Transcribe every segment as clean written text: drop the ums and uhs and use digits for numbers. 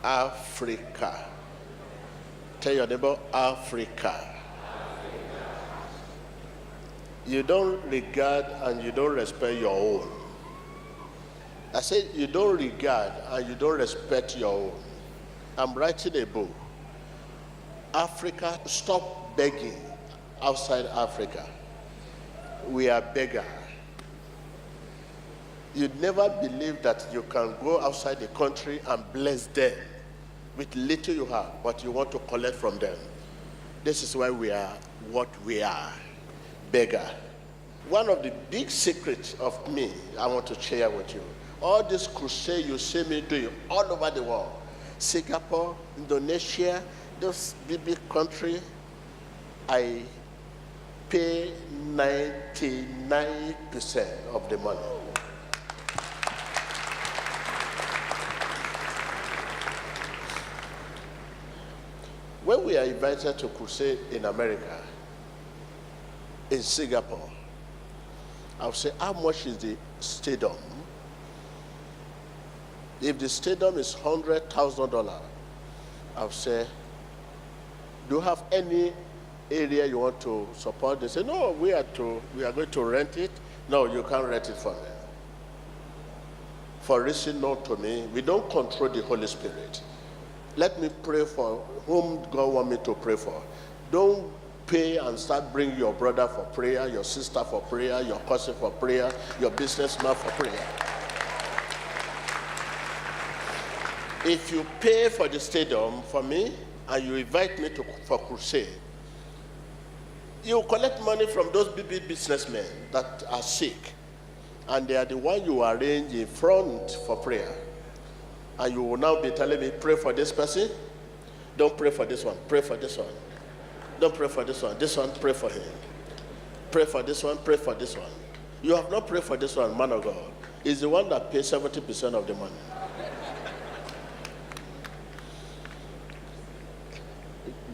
Africa. Tell your neighbor, Africa. You don't regard and you don't respect your own. I said you don't regard and you don't respect your own. I'm writing a book. Africa, stop begging outside Africa. We are beggars. You'd never believe that you can go outside the country and bless them with little you have, but you want to collect from them. This is why we are what we are, beggar. One of the big secrets of me, I want to share with you. All this crusade you see me doing all over the world, Singapore, Indonesia, those big countries, I pay 99% of the money. When we are invited to crusade in America, in Singapore, I'll say, how much is the stadium? If the stadium is $100,000, I'll say, do you have any area you want to support? They say, no, we are going to rent it. No, you can't rent it for me. For reason known to me, we don't control the Holy Spirit. Let me pray for whom God wants me to pray for. Don't pay and start bringing your brother for prayer, your sister for prayer, your cousin for prayer, your businessman for prayer. If you pay for the stadium for me and you invite me for crusade, you collect money from those big businessmen that are sick, and they are the one you arrange in front for prayer. And you will now be telling me, pray for this person. Don't pray for this one. Pray for this one. Don't pray for this one. This one, pray for him. Pray for this one. Pray for this one. You have not prayed for this one, man of God. He's the one that pays 70% of the money.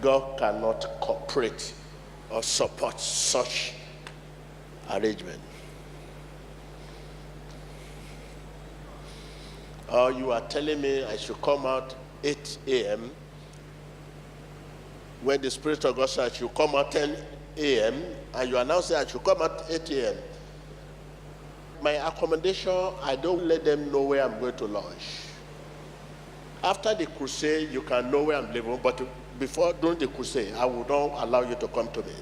God cannot cooperate or support such arrangement. Or you are telling me I should come out 8 a.m. when the Spirit of God says I should come out 10 a.m. and you are now saying I should come out 8 a.m. My accommodation, I don't let them know where I'm going to lodge. After the crusade, you can know where I'm living, but before during the crusade, I will not allow you to come to me.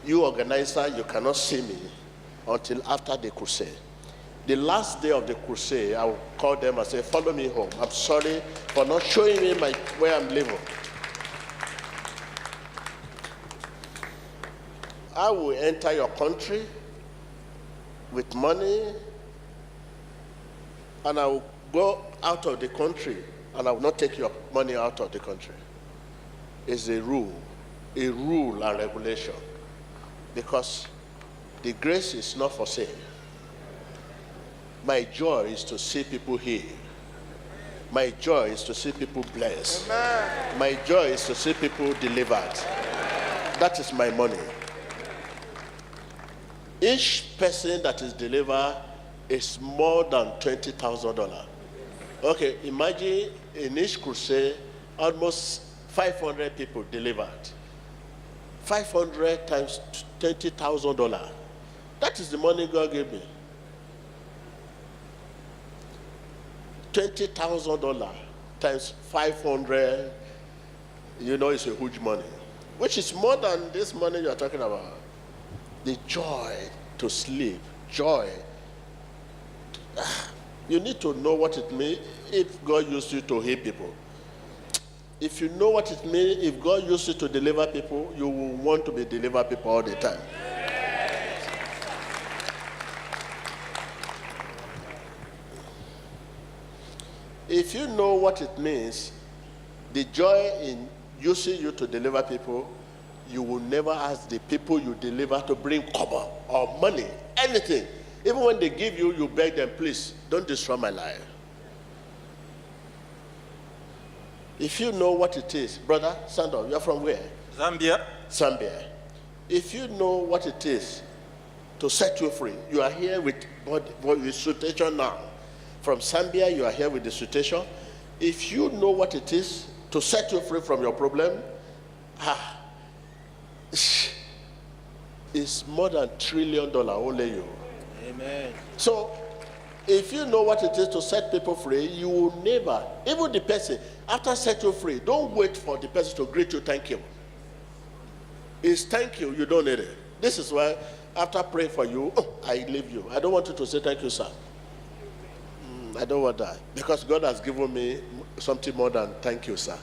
You organizer, you cannot see me until after the crusade. The last day of the crusade, I will call them and say, follow me home. I'm sorry for not showing me where I'm living. I will enter your country with money, and I will go out of the country, and I will not take your money out of the country. It's a rule and regulation, because the grace is not for sale. My joy is to see people healed. My joy is to see people blessed. Amen. My joy is to see people delivered. Amen. That is my money. Each person that is delivered is more than $20,000. Okay, imagine in each crusade, almost 500 people delivered. 500 times $20,000. That is the money God gave me. $20,000 times 500, it's a huge money, which is more than this money you're talking about. The joy to sleep, joy. You need to know what it means if God used you to heal people. If you know what it means, if God used you to deliver people, you will want to be deliver people all the time. If you know what it means, the joy in using you to deliver people, you will never ask the people you deliver to bring cover or money, anything. Even when they give you, you beg them, please, don't destroy my life. If you know what it is, brother Sando, you're from where? Zambia. Zambia. If you know what it is to set you free, you are here with situation now. From Zambia, you are here with the situation. If you know what it is to set you free from your problem, it's more than $1 trillion only you. Amen. So, if you know what it is to set people free, you will never, even the person, after set you free, don't wait for the person to greet you, thank you. It's thank you, you don't need it. This is why, after praying for you, I leave you. I don't want you to say thank you, sir. I don't want that. Because God has given me something more than thank you, sir.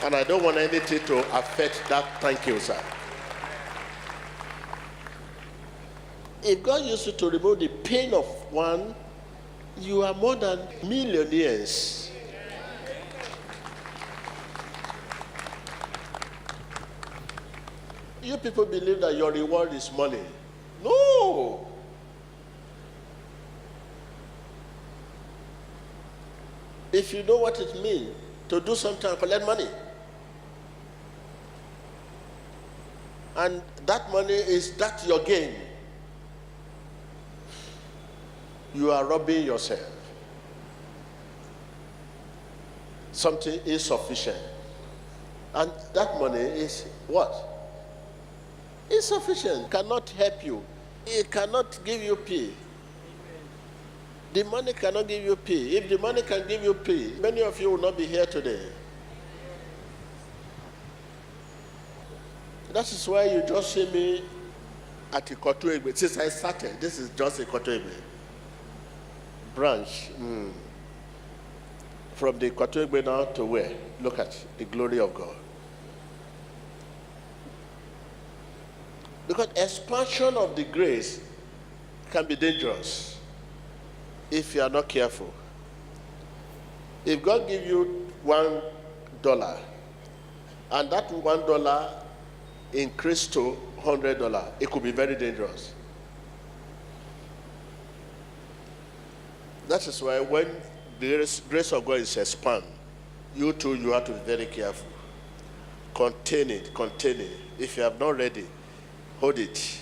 And I don't want anything to affect that thank you, sir. If God used you to remove the pain of one, you are more than millionaires. You people believe that your reward is money. No. If you know what it means to do something and collect money, and that money is that your gain, you are robbing yourself. Something insufficient. And that money is what? Insufficient. Cannot help you. It cannot give you peace. The money cannot give you peace. If the money can give you peace, many of you will not be here today. That is why you just see me at Ikotu Egbe. Since I started, this is just Ikotu Egbe branch. From the Ikotu Egbe now to where? Look at the glory of God. Because expansion of the grace can be dangerous if you are not careful. If God gives you $1 and that $1 increased to $100, it could be very dangerous. That is why when the grace of God is expanded, you too, you have to be very careful. Contain it. If you are not ready, hold it.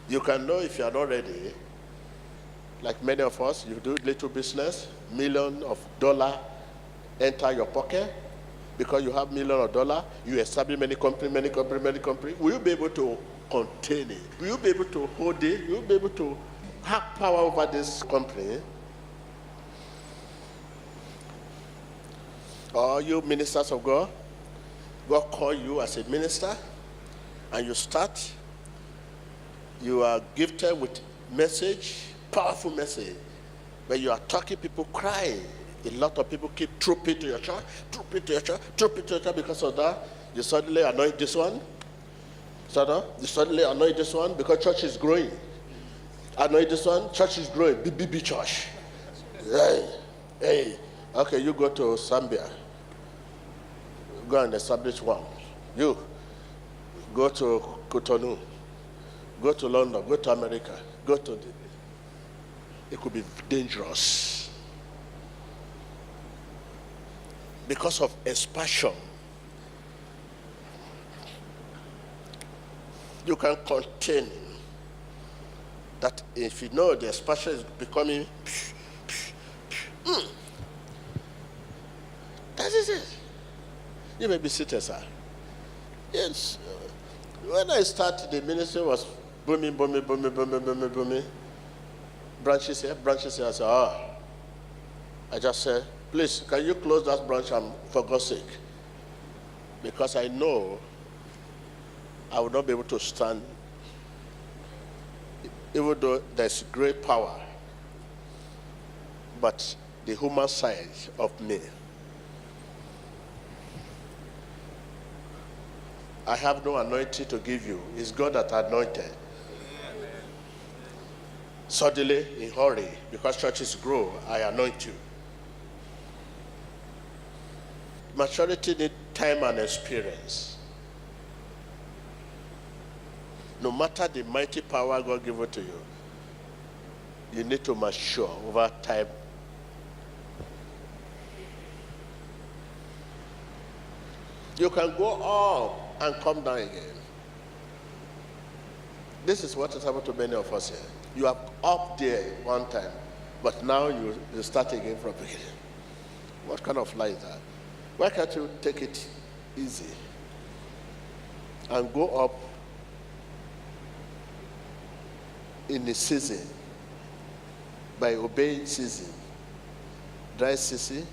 You can know if you are not ready. Like many of us, you do little business, millions of dollars enter your pocket. Because you have millions of dollars, you establish many companies. Will you be able to contain it? Will you be able to hold it? Will you be able to have power over this company? Or you ministers of God, God call you as a minister, and you start, you are gifted with message, powerful message, but you are talking, people crying. A lot of people keep trooping to your church, because of that. You suddenly anoint this one. You suddenly anoint this one because church is growing. Anoint this one, church is growing, big church. Hey. Okay, you go to Zambia. Go and establish one. You go to Cotonou. Go to London. Go to America. It could be dangerous. Because of expansion, you can contain that. If you know the expansion is becoming, that is it. You may be seated, sir. Yes. When I started, the ministry was booming. Branches here. I said, I just said, please, can you close that branch for God's sake? Because I know I will not be able to stand, even though there's great power, but the human side of me. I have no anointing to give you. It's God that anointed. Suddenly, in hurry, because churches grow, I anoint you. Maturity needs time and experience. No matter the mighty power God gives to you, you need to mature over time. You can go up and come down again. This is what has happened to many of us here. You are up there one time, but now you start again from beginning. What What kind of lie is that? Why can't you take it easy and go up in the season by obeying season? Dry season,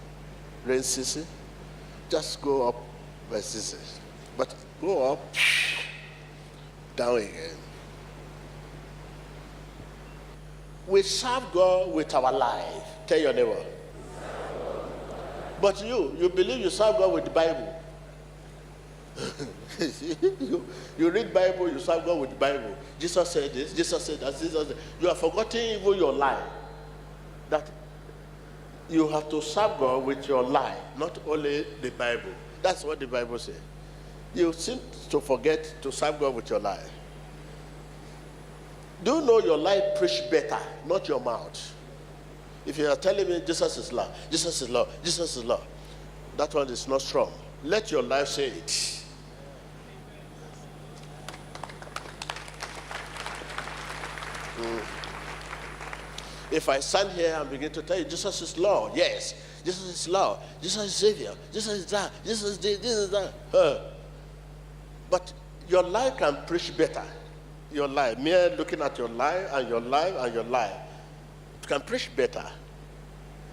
rain season, just go up by season. But go up, down again. We serve God with our life. Tell your neighbor. But you believe you serve God with the Bible. you read Bible, you serve God with the Bible. Jesus said this, Jesus said that, Jesus said. You have forgotten even your life. That you have to serve God with your life, not only the Bible. That's what the Bible says. You seem to forget to serve God with your life. Do you know your life preach better, not your mouth? If you are telling me Jesus is Lord, Jesus is Lord, Jesus is Lord, that one is not strong. Let your life say it. If I stand here and begin to tell you Jesus is Lord, yes, Jesus is Lord, Jesus is Savior, Jesus is that, Jesus is this, this is that. But your life can preach better. Your life, mere looking at your life and your life and your life, it can preach better.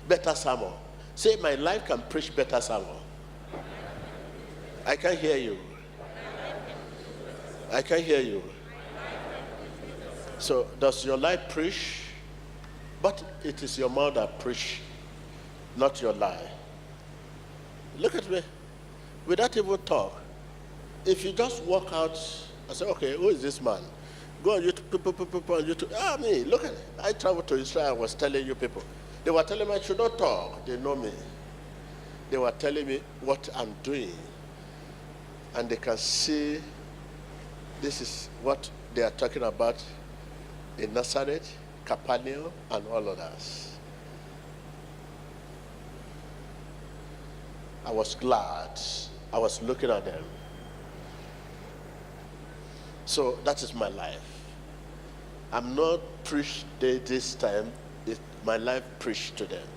Better sermon. Say, my life can preach better sermon. I can't hear you. I can't hear you. So does your life preach? But it is your mouth that preach, not your lie. Look at me. Without even talk, if you just walk out and say, okay, who is this man? Go on YouTube, me, look at it. I traveled to Israel, I was telling you people. They were telling me I should not talk. They know me. They were telling me what I'm doing. And they can see this is what they are talking about in Nazareth, Capernaum, and all others. I was glad. I was looking at them. So that is my life. I'm not preached this time. My life preached to them.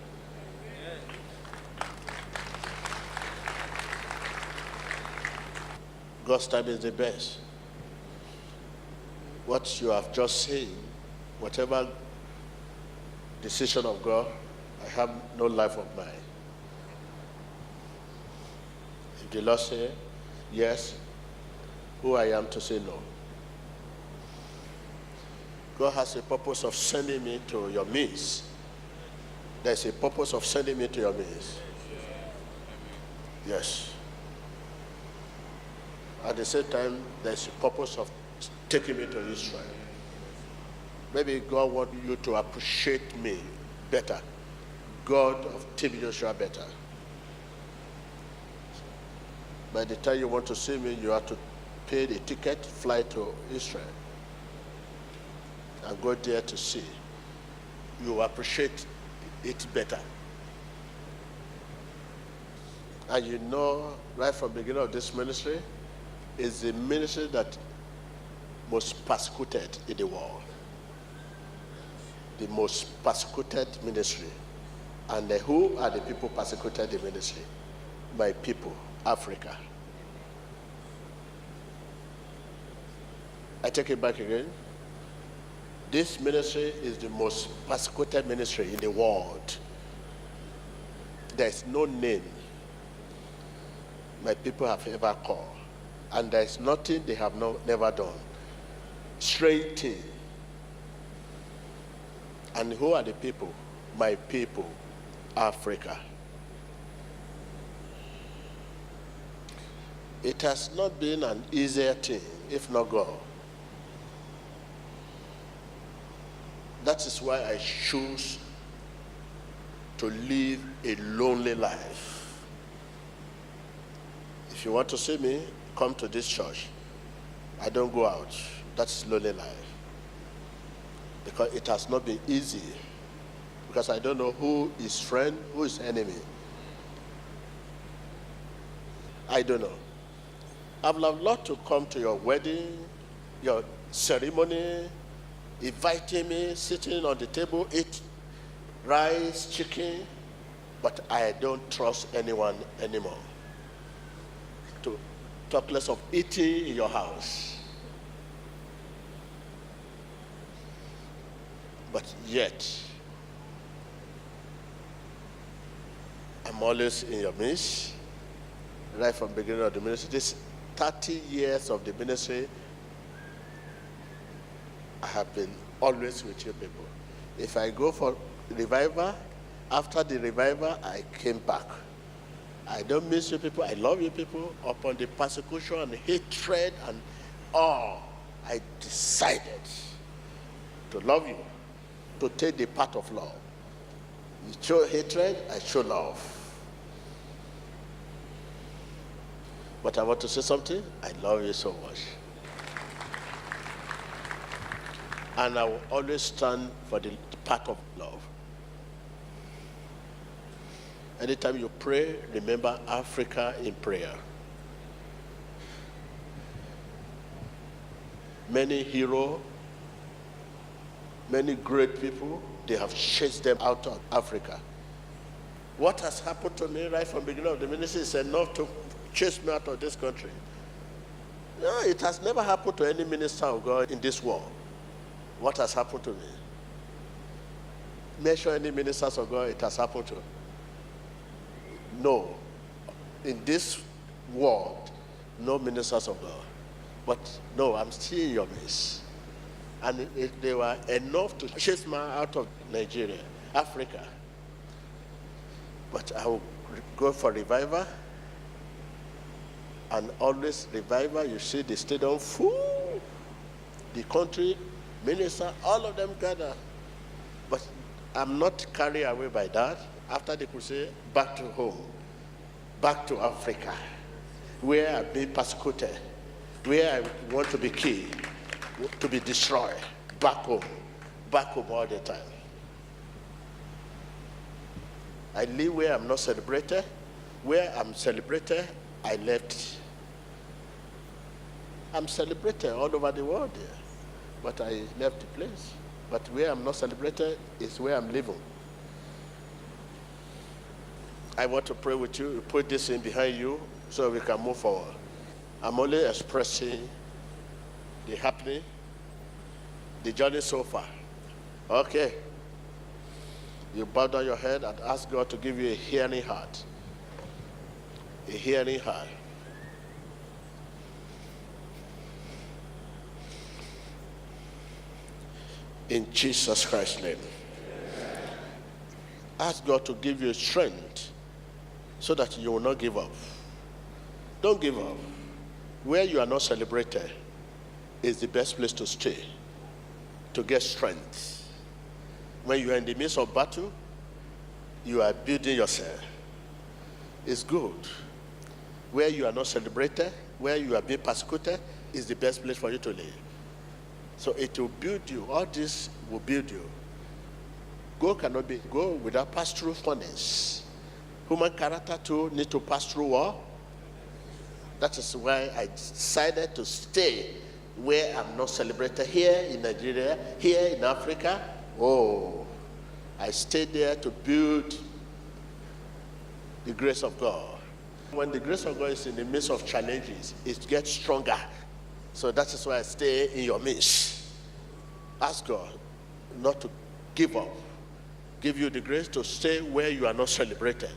God's time is the best. What you have just seen, whatever decision of God, I have no life of mine. If the Lord say yes, who I am to say no? God has a purpose of sending me to your midst. There's a purpose of sending me to your midst. Yes. At the same time, there's a purpose of taking me to Israel. Maybe God wants you to appreciate me better. God of Team Joshua better. By the time you want to see me, you have to pay the ticket, fly to Israel, and go there to see. You appreciate it better. And you know, right from the beginning of this ministry, is the ministry that most persecuted in the world. The most persecuted ministry. And who are the people persecuted in ministry? My people, Africa. I take it back again. This ministry is the most persecuted ministry in the world. There's no name my people have ever called. And there's nothing they have never done. Straight thing. And who are the people? My people, Africa. It has not been an easier thing, if not God. That is why I choose to live a lonely life. If you want to see me, come to this church. I don't go out. That's lonely life. Because it has not been easy. Because I don't know who is friend, who is enemy. I don't know. I would have loved to come to your wedding, your ceremony, inviting me, sitting on the table, eat rice, chicken, But I don't trust anyone anymore. To talk less of eating in your house. But yet, I'm always in your midst, right from the beginning of the ministry. This 30 years of the ministry, I have been always with you people. If I go for revival, after the revival, I came back. I don't miss you people. I love you people. Upon the persecution and hatred and all, I decided to love you, to take the path of love. You show hatred, I show love. But I want to say something. I love you so much. And I will always stand for the path of love. Anytime you pray, remember Africa in prayer. Many heroes, many great people, they have chased them out of Africa. What has happened to me right from the beginning of the ministry is enough to chase me out of this country. No, it has never happened to any minister of God in this world. What has happened to me? Mention any ministers of God it has happened to. No. In this world, no ministers of God. But no, I'm still in your midst. And they were enough to chase me out of Nigeria, Africa. But I will go for revival. And always revival, you see the stadium full, the country, minister, all of them gather. But I'm not carried away by that. After the crusade, back to home, back to Africa, where I've been persecuted, where I want to be killed, to be destroyed, back home all the time. I live where I'm not celebrated. Where I'm celebrated, I left. I'm celebrated all over the world there, but I left the place. But where I'm not celebrated is where I'm living. I want to pray with you, put this in behind you so we can move forward. I'm only expressing the happening, the journey so far. Okay. You bow down your head and ask God to give you a hearing heart. A hearing heart. In Jesus Christ's name. Ask God to give you strength so that you will not give up. Don't give up. Where you are not celebrated is the best place to stay, to get strength. When you are in the midst of battle, you are building yourself. It's good. Where you are not celebrated, where you are being persecuted, is the best place for you to live. So it will build you. All this will build you. Gold cannot be gold without pass through furnace. Human character too need to pass through war. That is why I decided to stay where I'm not celebrated, here in Nigeria, here in Africa. Oh, I stayed there to build the grace of God. When the grace of God is in the midst of challenges, it gets stronger. So that is why I stay in your midst. Ask God not to give up. Give you the grace to stay where you are not celebrated.